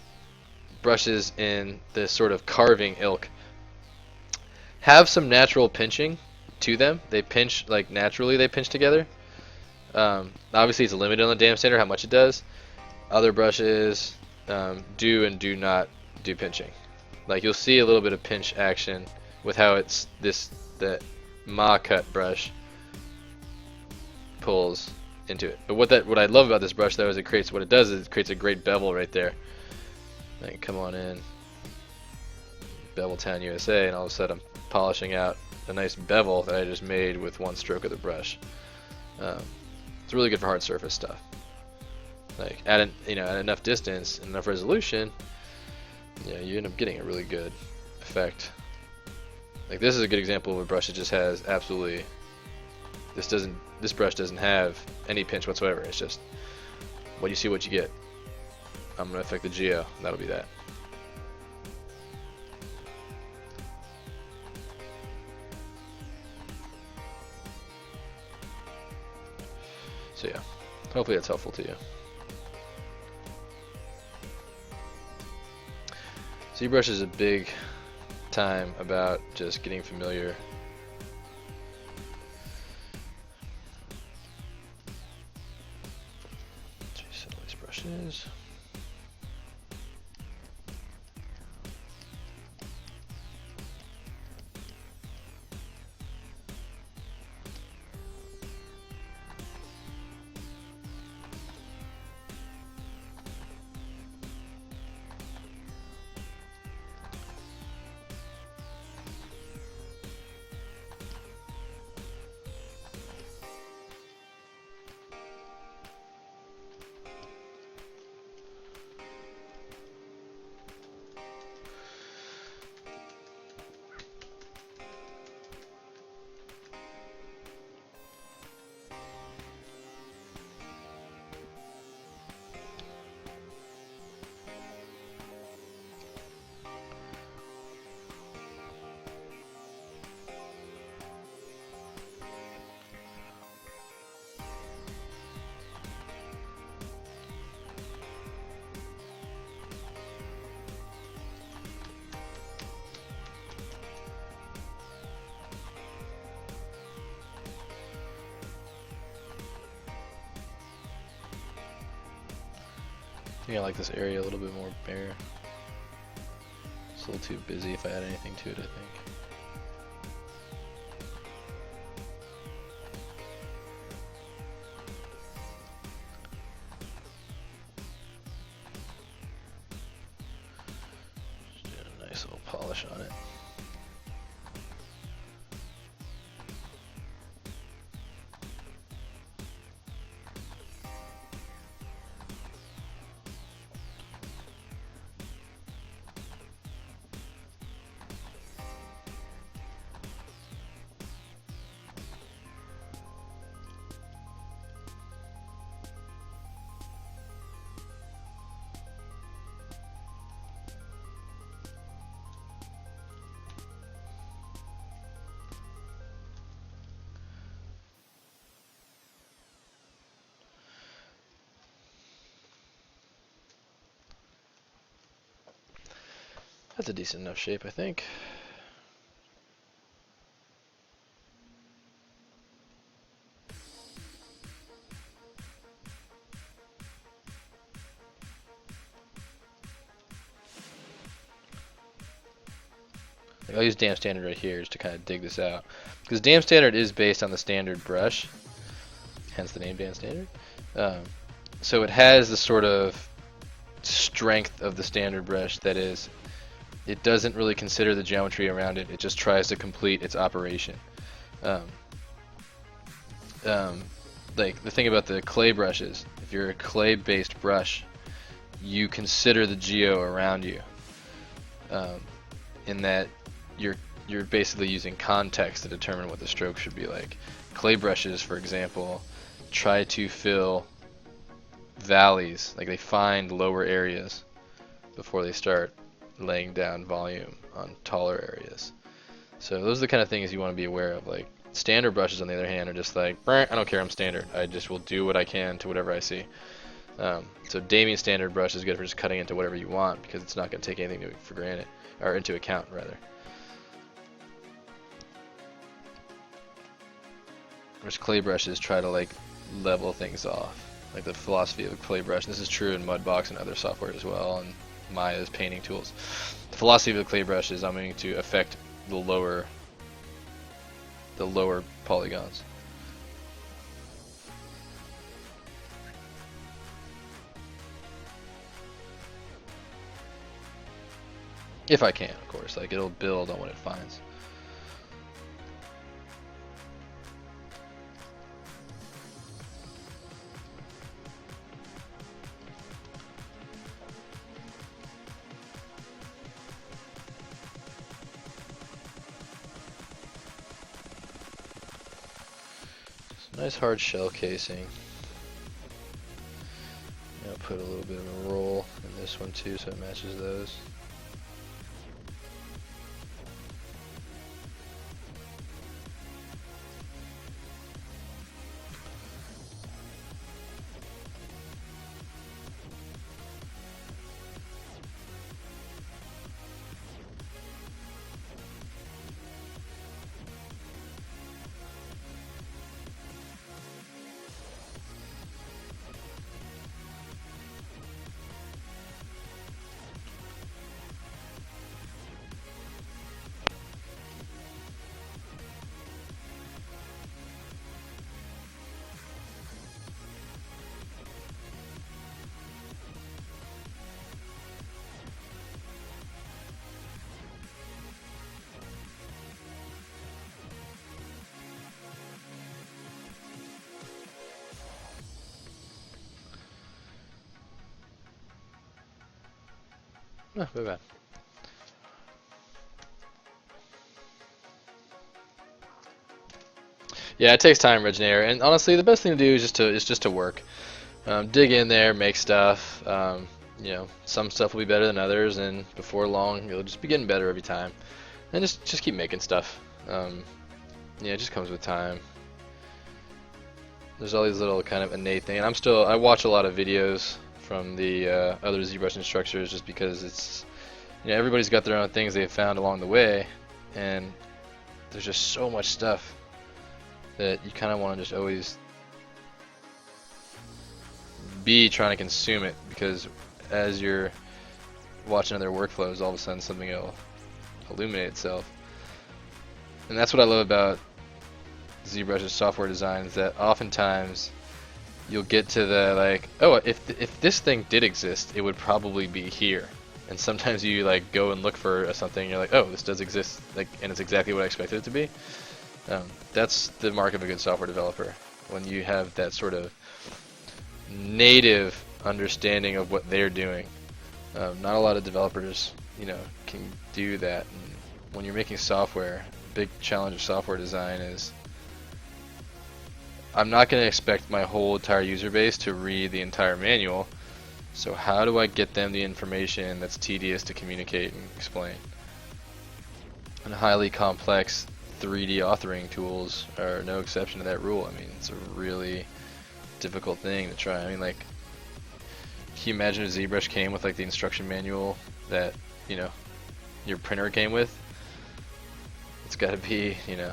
brushes in this sort of carving ilk have some natural pinching to them. They pinch like naturally. They pinch together. Obviously, it's limited on the Damn Standard how much it does. Other brushes do and do not do pinching. Like you'll see a little bit of pinch action with how it's the Ma cut brush pulls into it. But what I love about this brush though is it creates a great bevel right there. I can come on in, Bevel Town USA, and all of a sudden I'm polishing out a nice bevel that I just made with one stroke of the brush. It's really good for hard surface stuff. Like at enough distance and enough resolution, you end up getting a really good effect. Like this is a good example of a brush that just has absolutely. This brush doesn't have any pinch whatsoever. It's just what you see, what you get. I'm gonna affect the geo. That'll be that. So yeah, hopefully that's helpful to you. ZBrush is a big time about just getting familiar. Some of these brushes. I think I like this area a little bit more bare. It's a little too busy if I add anything to it, I think. Just do a nice little polish on it. That's a decent enough shape, I think. I'll use Damn Standard right here just to kind of dig this out. Because Damn Standard is based on the standard brush, hence the name Damn Standard. So it has the sort of strength of the standard brush that is, it doesn't really consider the geometry around it, it just tries to complete its operation. Like the thing about the clay brushes, if you're a clay based brush, you consider the geo around you, in that you're basically using context to determine what the stroke should be like. Clay brushes, for example, try to fill valleys, like they find lower areas before they start laying down volume on taller areas. So those are the kind of things you want to be aware of. Like standard brushes, on the other hand, are just like, I don't care, I'm standard. I just will do what I can to whatever I see. So Damien standard brush is good for just cutting into whatever you want because it's not going to take anything for granted, or into account rather. Whereas clay brushes try to like level things off, like the philosophy of a clay brush. And this is true in Mudbox and other software as well, and Maya's painting tools. The philosophy of a clay brush is I'm going to affect the lower polygons. If I can, of course. Like it'll build on what it finds. Nice hard shell casing. I'll put a little bit of a roll in this one too so it matches those. No, very bad. Yeah, it takes time, Regenator, and honestly, the best thing to do is just to work. Dig in there, make stuff. You know, some stuff will be better than others, and before long, you'll just be getting better every time. And just keep making stuff. Yeah, it just comes with time. There's all these little kind of innate things. And I watch a lot of videos from the other ZBrush instructors just because it's, you know, everybody's got their own things they've found along the way, and there's just so much stuff that you kind of want to just always be trying to consume it, because as you're watching other workflows, all of a sudden something will illuminate itself. And that's what I love about ZBrush's software design, is that oftentimes you'll get to the like, oh, if this thing did exist, it would probably be here. And sometimes you like go and look for something, and you're like, oh, this does exist, like, and it's exactly what I expected it to be. That's the mark of a good software developer, when you have that sort of native understanding of what they're doing. Not a lot of developers, you know, can do that. And when you're making software, a big challenge of software design is I'm not going to expect my whole entire user base to read the entire manual. So how do I get them the information that's tedious to communicate and explain? And highly complex 3D authoring tools are no exception to that rule. I mean, it's a really difficult thing to try. I mean, like, can you imagine if ZBrush came with like the instruction manual that, you know, your printer came with? It's got to be, you know,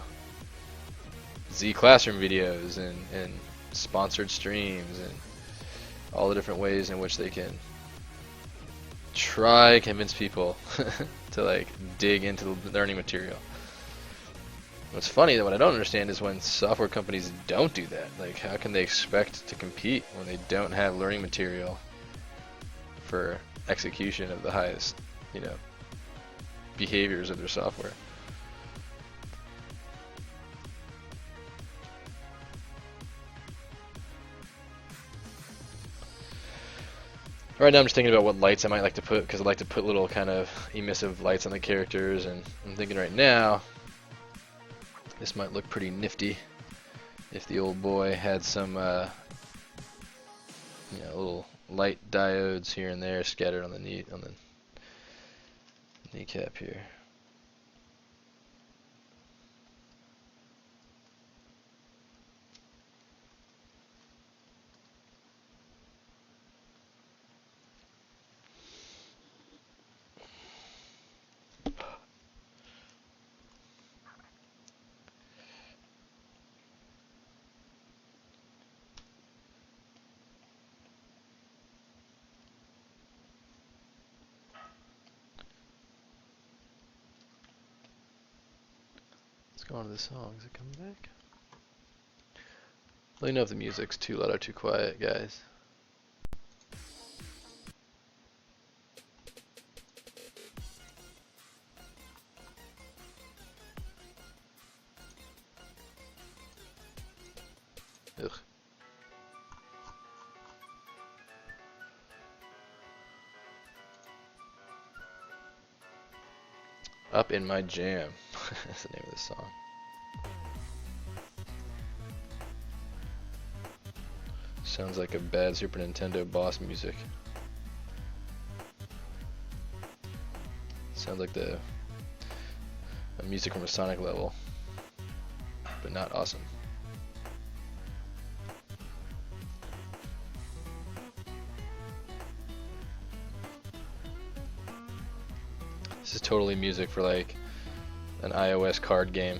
Z classroom videos and sponsored streams and all the different ways in which they can try convince people to like dig into the learning material. What's funny, though, what I don't understand is when software companies don't do that. Like, how can they expect to compete when they don't have learning material for execution of the highest, you know, behaviors of their software? Right now I'm just thinking about what lights I might like to put, because I like to put little kind of emissive lights on the characters, and I'm thinking right now this might look pretty nifty if the old boy had some little light diodes here and there scattered on the kneecap here. Let's go on to the song. Is it coming back? Let me know if the music's too loud or too quiet, guys. Ugh. Up in My Jam. That's the name of the song. Sounds like a bad Super Nintendo boss music. Sounds like a music from a Sonic level, but not awesome. This is totally music for like an iOS card game.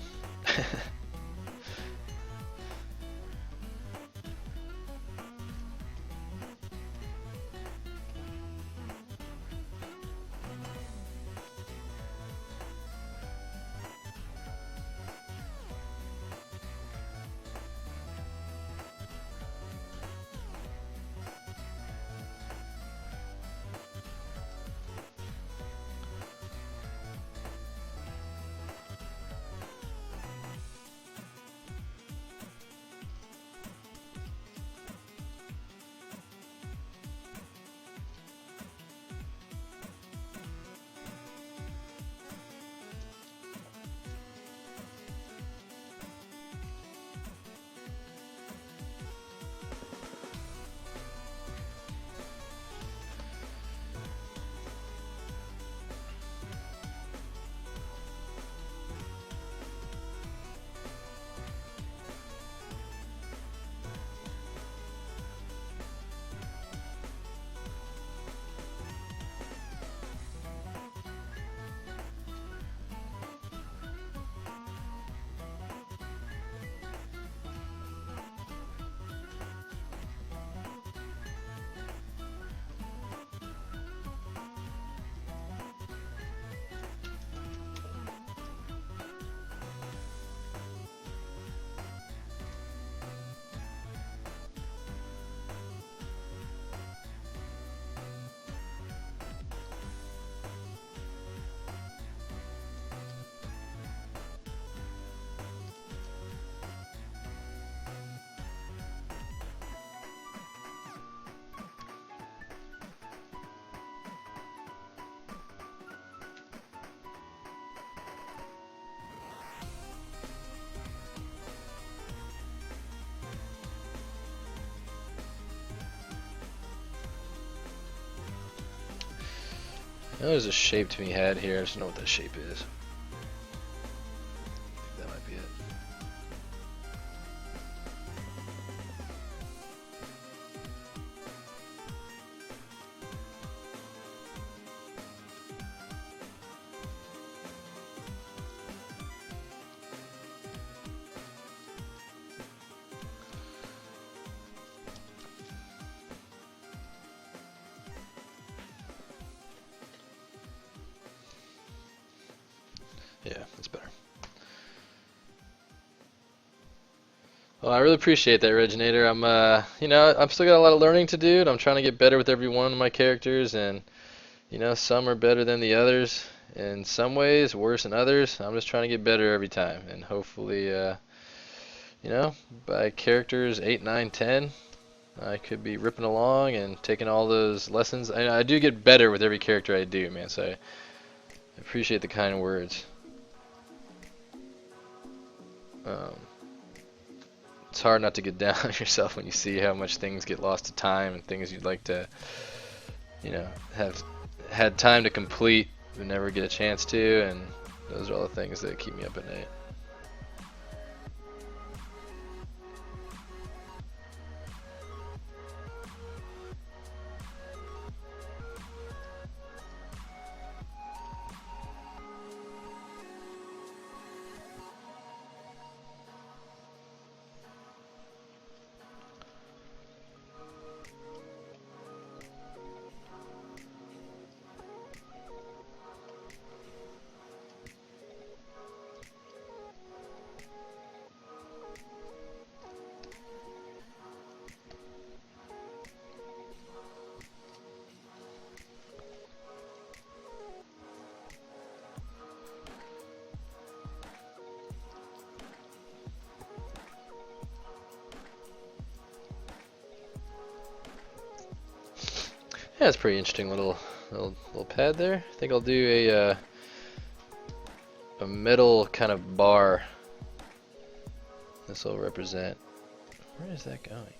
I know there's a shape to be had here, I just don't know what that shape is. I think that might be it. Yeah, that's better. Well, I really appreciate that, Reginator. I'm still got a lot of learning to do, and I'm trying to get better with every one of my characters, and, some are better than the others, in some ways, worse than others. I'm just trying to get better every time, and hopefully, by characters 8, 9, 10, I could be ripping along and taking all those lessons. I do get better with every character I do, man, so I appreciate the kind words. It's hard not to get down on yourself when you see how much things get lost to time and things you'd like to, have had time to complete but never get a chance to, and those are all the things that keep me up at night. Yeah, it's a pretty interesting little pad there. I think I'll do a metal kind of bar. This will represent. Where is that going?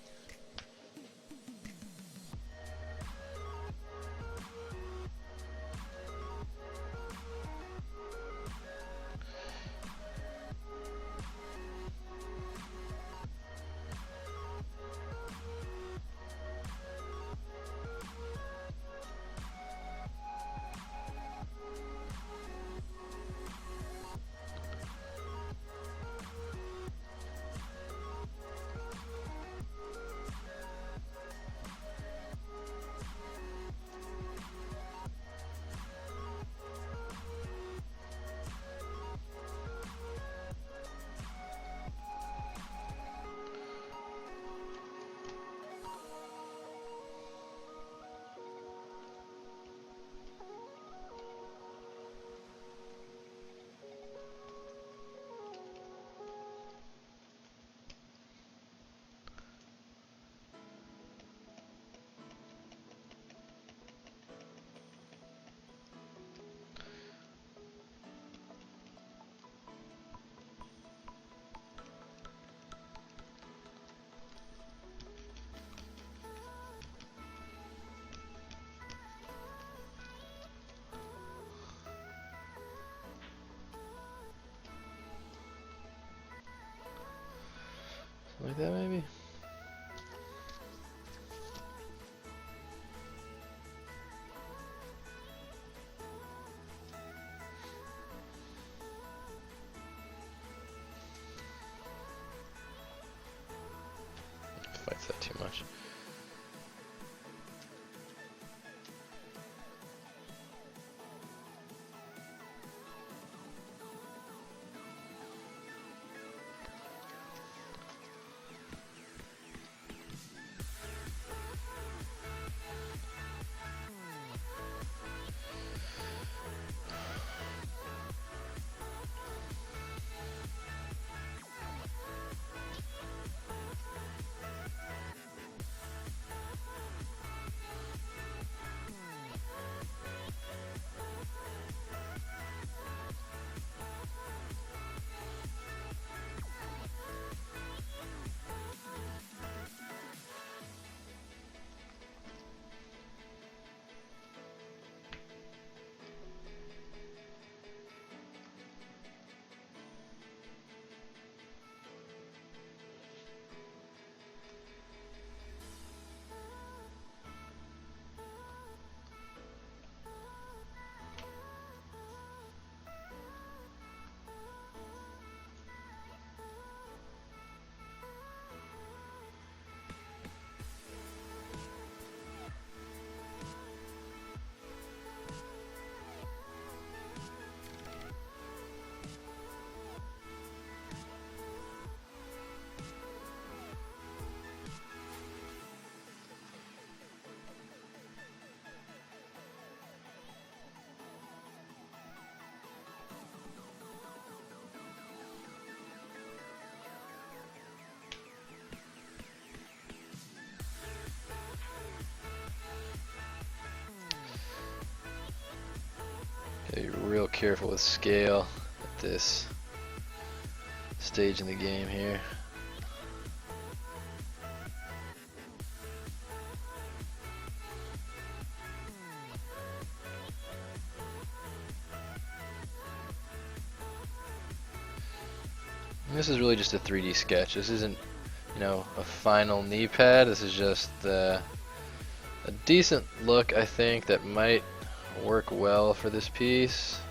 Like that, maybe? Fights that too much. careful with scale at this stage in the game here. And this is really just a 3D sketch. This isn't, you know, a final knee pad. This is just a decent look, I think, that might work well for this piece.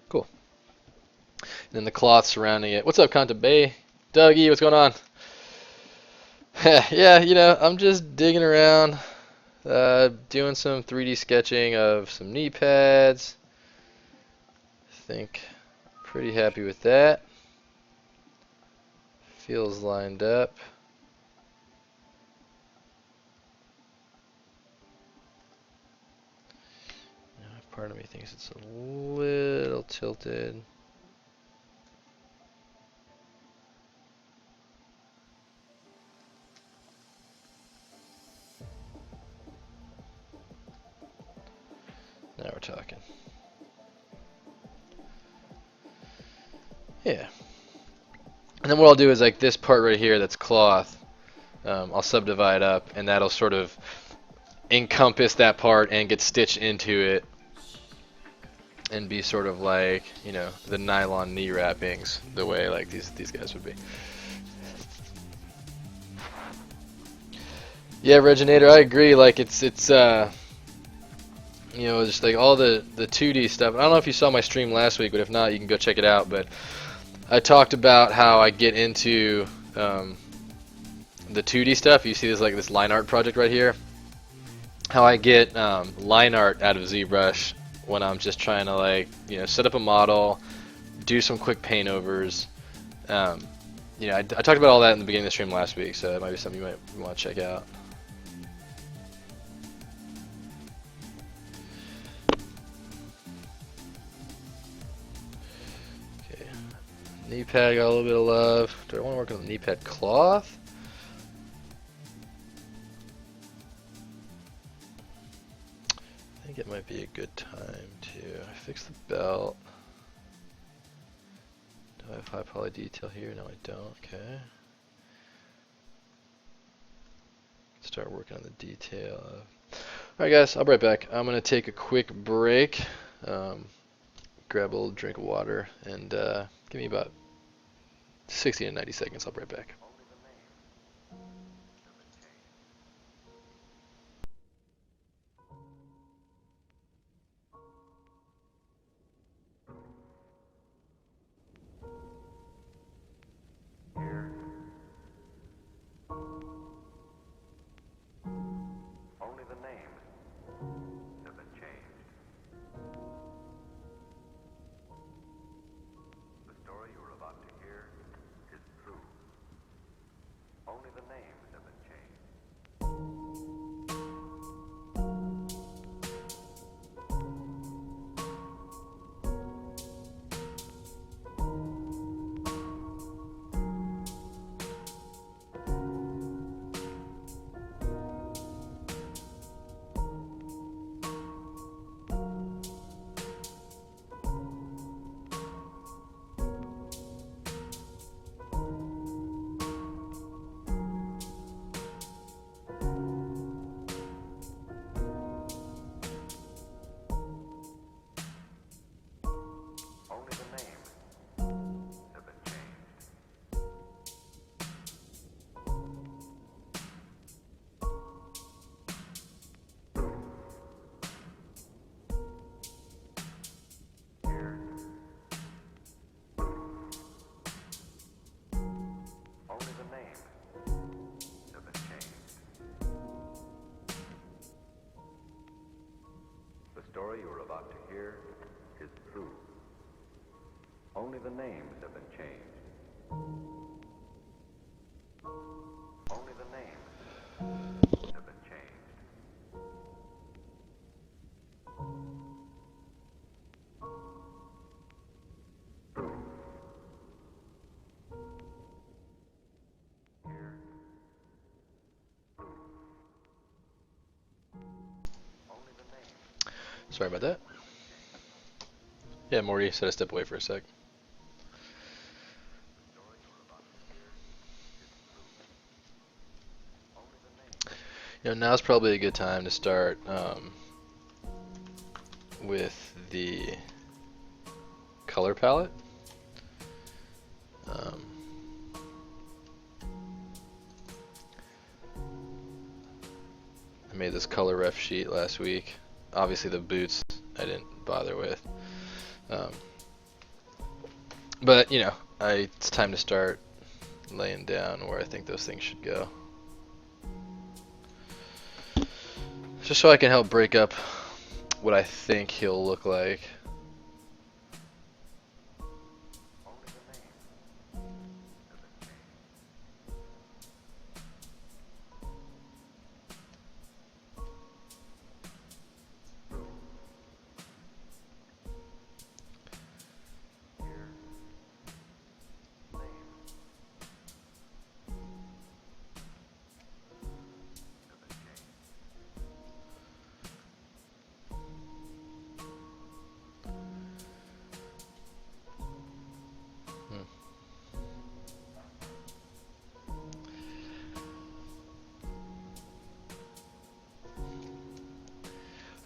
Cool. And then the cloth surrounding it. What's up, Content Bay? Dougie, what's going on? Yeah, you know, I'm just digging around, doing some 3D sketching of some knee pads. I think pretty happy with that. Feels lined up. Part of me thinks it's a little tilted. Now we're talking. Yeah. And then what I'll do is like this part right here that's cloth, I'll subdivide up, and that'll sort of encompass that part and get stitched into it and be sort of like, you know, the nylon knee wrappings, the way like these guys would be. Yeah, Reginator, I agree. Like it's you know, just like all the 2D stuff. I don't know if you saw my stream last week, but if not, you can go check it out. But I talked about how I get into the 2D stuff. You see this like this line art project right here. How I get line art out of ZBrush when I'm just trying to like, you know, set up a model, do some quick paint overs. You know, I talked about all that in the beginning of the stream last week, so it might be something you might want to check out. Okay, knee pad got a little bit of love. Do I want to work on the knee pad cloth? I think it might be a good time to fix the belt. Do I have high poly detail here? No, I don't. Okay. Start working on the detail. Alright guys, I'll be right back. I'm going to take a quick break, grab a little drink of water, and give me about 60 to 90 seconds. I'll be right back. story you are about to hear is true. Only the names have been changed. Only the names have been changed. Here. Only the names. Sorry about that. Yeah, Morty said I step away for a sec. You know, now's probably a good time to start with the color palette. I made this color ref sheet last week. Obviously the boots I didn't bother with. But, you know, it's time to start laying down where I think those things should go. Just so I can help break up what I think he'll look like.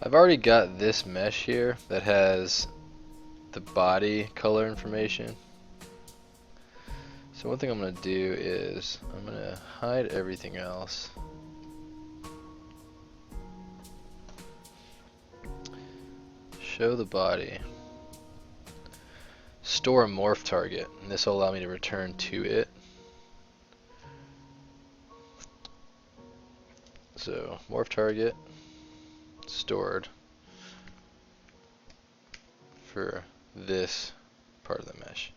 I've already got this mesh here that has the body color information. So one thing I'm going to do is I'm going to hide everything else. Show the body. Store a morph target, and this will allow me to return to it. So morph target stored for this part of the mesh.